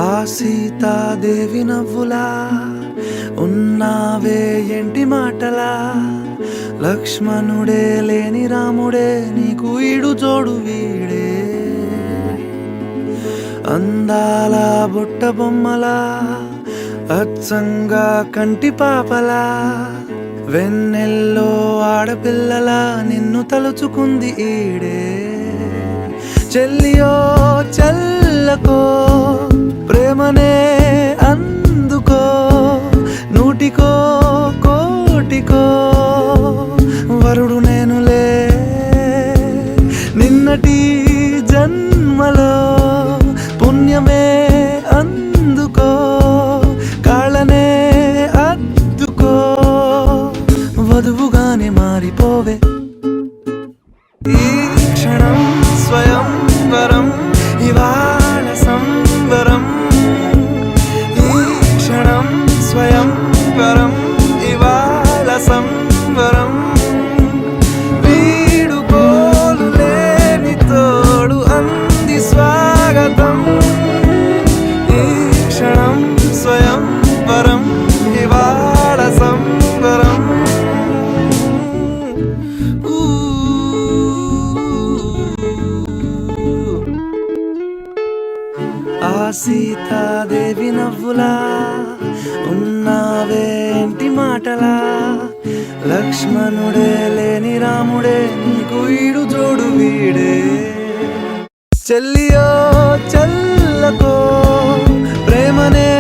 ఆ సీతాదేవి నవ్వులా ఉన్నావే ఎంటి మాటలా, లక్ష్మణుడే లేని రాముడే నీకు ఈడు జోడు వీడే. అందాల బుట్ట బొమ్మలా అచ్చంగా కంటి పాపలా, వెన్నెల్లో ఆడపిల్లలా నిన్ను తలుచుకుంది ఈడే. చెల్లియో చల్లకో ప్రేమనే అందుకో, నూటికో కోటికో వరుడు నేనులే. నిన్నటి జన్మలో పుణ్యమే అందుకో, కాళ్ళనే అద్దుకో, వధువుగానే మారిపోవే. ఈ క్షణం స్వయం వరం ఇవాళ సంబరం, ఈ క్షణం స్వయం వరం ఇవాళ సంబరం. వీడుకోలు లేని తోడు అంది స్వాగతం, ఈ క్షణం స్వయం వరం ఇవాళ సంబరం. ఆ సీతాదేవి నవ్వులా ఉన్నావేంటి మాటలా, లక్ష్మణుడే లేని రాముడే నీకు ఈడు జోడు వీడే. చెల్లియో చల్లకో ప్రేమనే